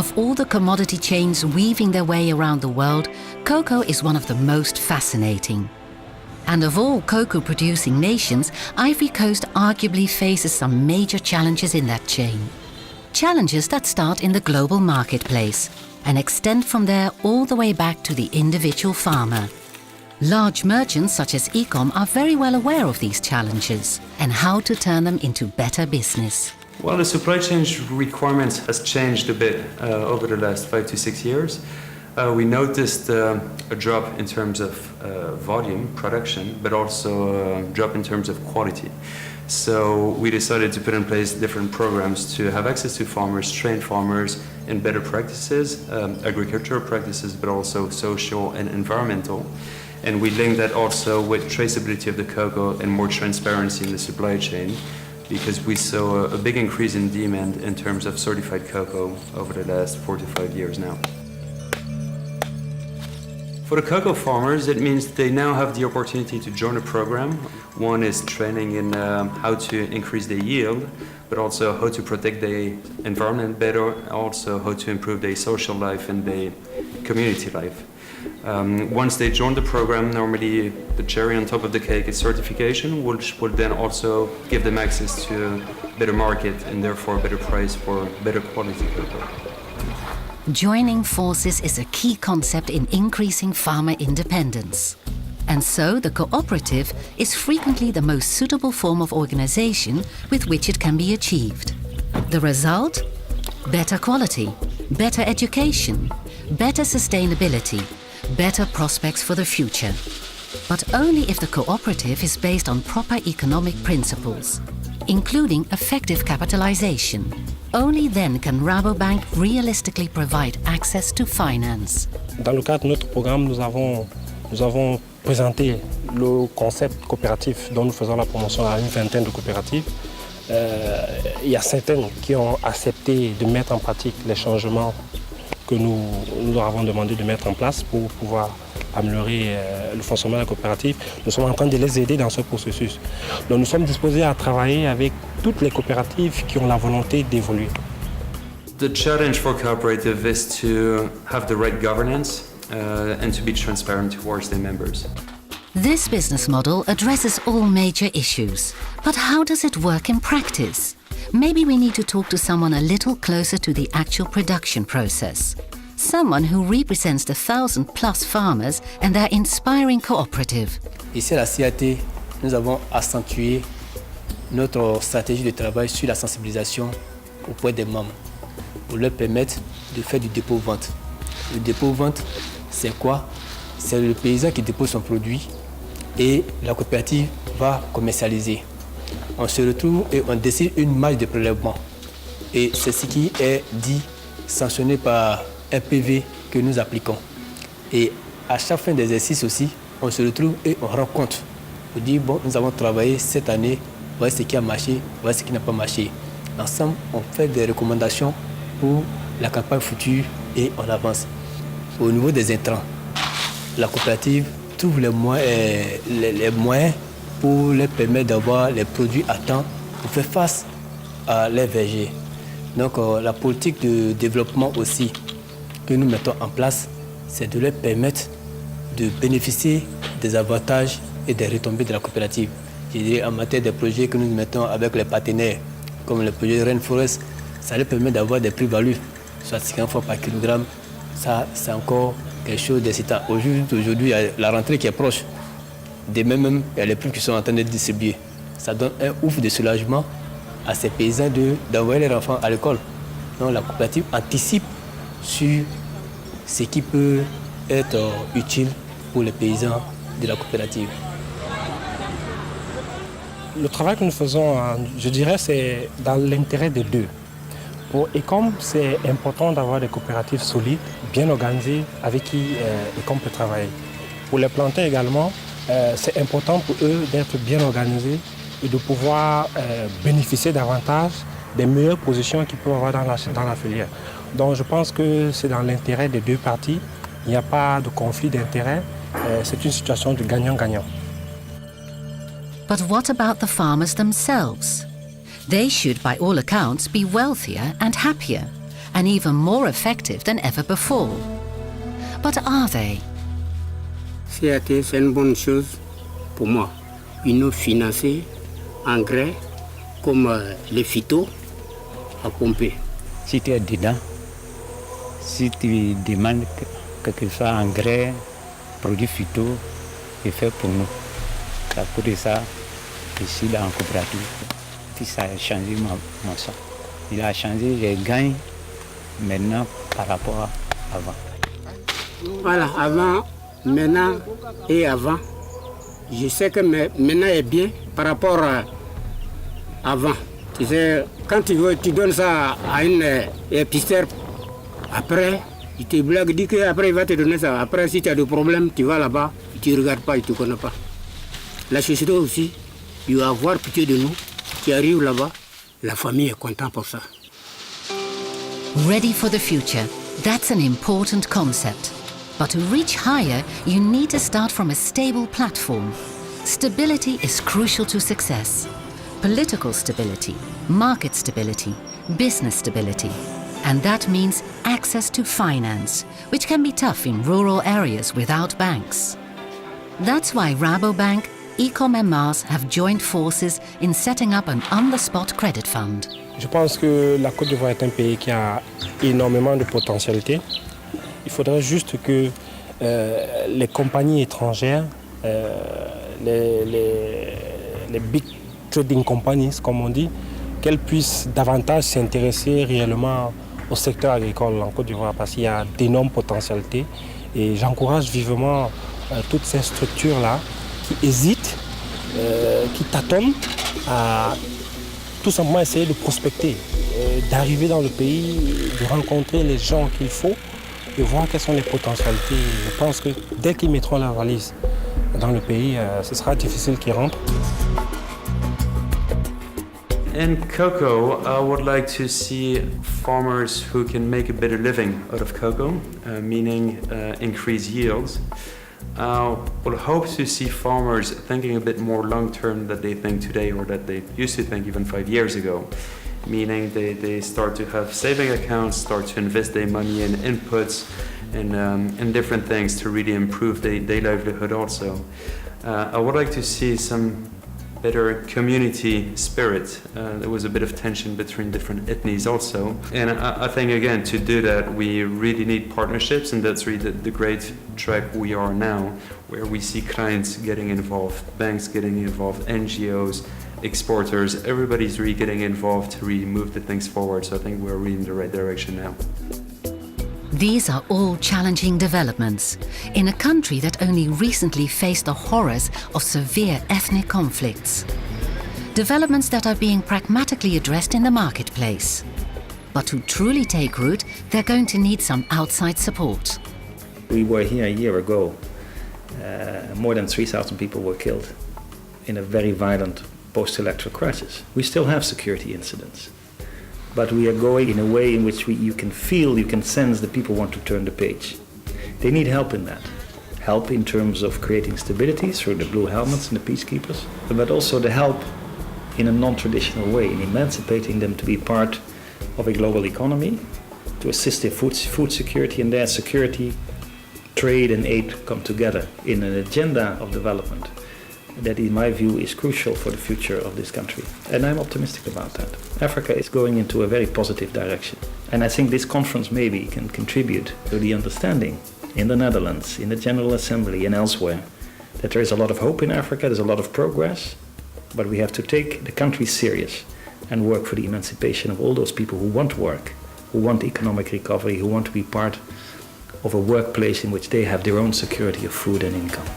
Of all the commodity chains weaving their way around the world, cocoa is one of the most fascinating. And of all cocoa-producing nations, Ivory Coast arguably faces some major challenges in that chain. Challenges that start in the global marketplace and extend from there all the way back to the individual farmer. Large merchants such as Ecom are very well aware of these challenges and how to turn them into better business. Well, the supply chain requirements has changed a bit over the last 5 to 6 years. We noticed a drop in terms of volume, production, but also a drop in terms of quality. So we decided to put in place different programs to have access to farmers, train farmers in better practices, agricultural practices, but also social and environmental. And we linked that also with traceability of the cocoa and more transparency in the supply chain, because we saw a big increase in demand in terms of certified cocoa over the last 4 to 5 years now. For the cocoa farmers, it means they now have the opportunity to join a program. One is training in how to increase their yield, but also how to protect the environment better, also how to improve their social life and their community life. Once they join the program, normally the cherry on top of the cake is certification, which will then also give them access to a better market and therefore a better price for better quality cocoa. Joining forces is a key concept in increasing farmer independence. And so the cooperative is frequently the most suitable form of organization with which it can be achieved. The result? Better quality, better education, better sustainability, better prospects for the future. But only if the cooperative is based on proper economic principles, including effective capitalization. Only then can Rabobank realistically provide access to finance. Dans le cadre de notre programme, nous avons présenté le concept coopératif dont nous faisons la promotion à une vingtaine de coopératives. Il y a certaines qui ont accepté de mettre en pratique les changements que nous leur avons demandé de mettre en place pour pouvoir améliorer le fonctionnement de la coopérative. Nous sommes en train de les aider dans ce processus. Donc nous sommes disposés à travailler avec toutes les coopératives qui ont la volonté d'évoluer. The challenge for cooperative is to have the right governance and to be transparent towards their members. This business model addresses all major issues. But how does it work in practice? Maybe we need to talk to someone a little closer to the actual production process. Someone who represents the 1,000+ farmers and their inspiring cooperative. Ici à la CAT, nous avons accentué notre stratégie de travail sur la sensibilisation auprès des membres pour leur permettre de faire du dépôt-vente. Le dépôt-vente, c'est quoi? C'est le paysan qui dépose son produit et la coopérative va commercialiser. On se retrouve et on décide une marge de prélèvement. Et c'est ce qui est dit, sanctionné par un PV que nous appliquons. Et à chaque fin d'exercice aussi, on se retrouve et on rend compte. On dit, bon, nous avons travaillé cette année, voilà ce qui a marché, voilà ce qui n'a pas marché. Ensemble, on fait des recommandations pour la campagne future et on avance. Au niveau des intrants, la coopérative trouve les moyens pour leur permettre d'avoir les produits à temps pour faire face à leurs vergers. Donc la politique de développement aussi que nous mettons en place, c'est de leur permettre de bénéficier des avantages et des retombées de la coopérative. Je dirais en matière des projets que nous mettons avec les partenaires, comme le projet Rainforest, ça leur permet d'avoir des plus-values, soit 50 fois par kilogramme. Ça, c'est encore quelque chose d'excitant. Aujourd'hui, il y a la rentrée qui est proche. Demain même, il y a les prix qui sont en train d'être distribués. Ça donne un ouf de soulagement à ces paysans d'envoyer leurs enfants à l'école. Donc la coopérative anticipe sur ce qui peut être utile pour les paysans de la coopérative. Le travail que nous faisons, je dirais, c'est dans l'intérêt des deux. Pour Ecom, c'est important d'avoir des coopératives solides, bien organisées, avec qui Ecom peut travailler. Pour les plantins également, c'est important pour eux d'être bien organisés et de pouvoir bénéficier davantage des meilleures positions qu'ils peuvent avoir dans la filière. Donc je pense que c'est dans l'intérêt des deux parties. Il n'y a pas de conflit d'intérêts. C'est une situation de gagnant-gagnant. But what about the farmers themselves? They should, by all accounts, be wealthier and happier. and even more effective than ever before. But are they? CAT, c'est une bonne chose pour moi. Ils nous financent engrais comme les phytos à pomper. Si tu es dedans, si tu demandes que ce soit engrais, produits phyto, c'est fait pour nous. Ça coûte ça ici dans la coopérative. Puis ça a changé mon sang. Il a changé, j'ai gagné maintenant par rapport à avant. Voilà, avant, maintenant et avant. Je sais que maintenant est bien par rapport à avant. Tu sais, quand tu donnes ça à une épicerie, après, il te blague, dit qu'après il va te donner ça. Après, si tu as des problèmes, tu vas là-bas, tu ne regardes pas, il ne te connaît pas. La société aussi, il va avoir pitié de nous. Tu arrives là-bas, la famille est contente pour ça. Ready for the future. That's an important concept. But to reach higher, you need to start from a stable platform. Stability is crucial to success. Political stability, market stability, business stability. And that means access to finance, which can be tough in rural areas without banks. That's why Rabobank, Ecom and Mars have joined forces in setting up an on-the-spot credit fund. Je pense que la Côte d'Ivoire est un pays qui a énormément de potentialité. Il faudrait juste que les compagnies étrangères, les big trading companies, comme on dit, qu'elles puissent davantage s'intéresser réellement au secteur agricole en Côte d'Ivoire parce qu'il y a d'énormes potentialités. Et j'encourage vivement toutes ces structures-là qui hésitent, qui tâtonnent à tout simplement essayer de prospecter, d'arriver dans le pays, de rencontrer les gens qu'il faut, de voir quelles sont les potentialités. Je pense que dès qu'ils mettront la valise dans le pays, ce sera difficile qu'ils rentrent. In cocoa, I would like to see farmers who can make a better living out of cocoa, meaning increase yields. We'll hope to see farmers thinking a bit more long-term than they think today or that they used to think even 5 years ago, meaning they start to have saving accounts, start to invest their money in inputs and different things to really improve their livelihood also. I would like to see some better community spirit. There was a bit of tension between different ethnies also. And I think, again, to do that, we really need partnerships, and that's really the great track we are now, where we see clients getting involved, banks getting involved, NGOs, exporters, everybody's really getting involved to really move the things forward. So I think we're really in the right direction now. These are all challenging developments in a country that only recently faced the horrors of severe ethnic conflicts. Developments that are being pragmatically addressed in the marketplace. But to truly take root, they're going to need some outside support. We were here a year ago. More than 3,000 people were killed in a very violent post-electoral crisis. We still have security incidents. But we are going in a way in which you can feel, you can sense that people want to turn the page. They need help in that. Help in terms of creating stability through the blue helmets and the peacekeepers, but also the help in a non-traditional way, in emancipating them to be part of a global economy, to assist their food security and their security, trade and aid come together in an agenda of development that in my view is crucial for the future of this country. And I'm optimistic about that. Africa is going into a very positive direction. And I think this conference maybe can contribute to the understanding in the Netherlands, in the General Assembly and elsewhere, that there is a lot of hope in Africa, there's a lot of progress, but we have to take the country serious and work for the emancipation of all those people who want work, who want economic recovery, who want to be part of a workplace in which they have their own security of food and income.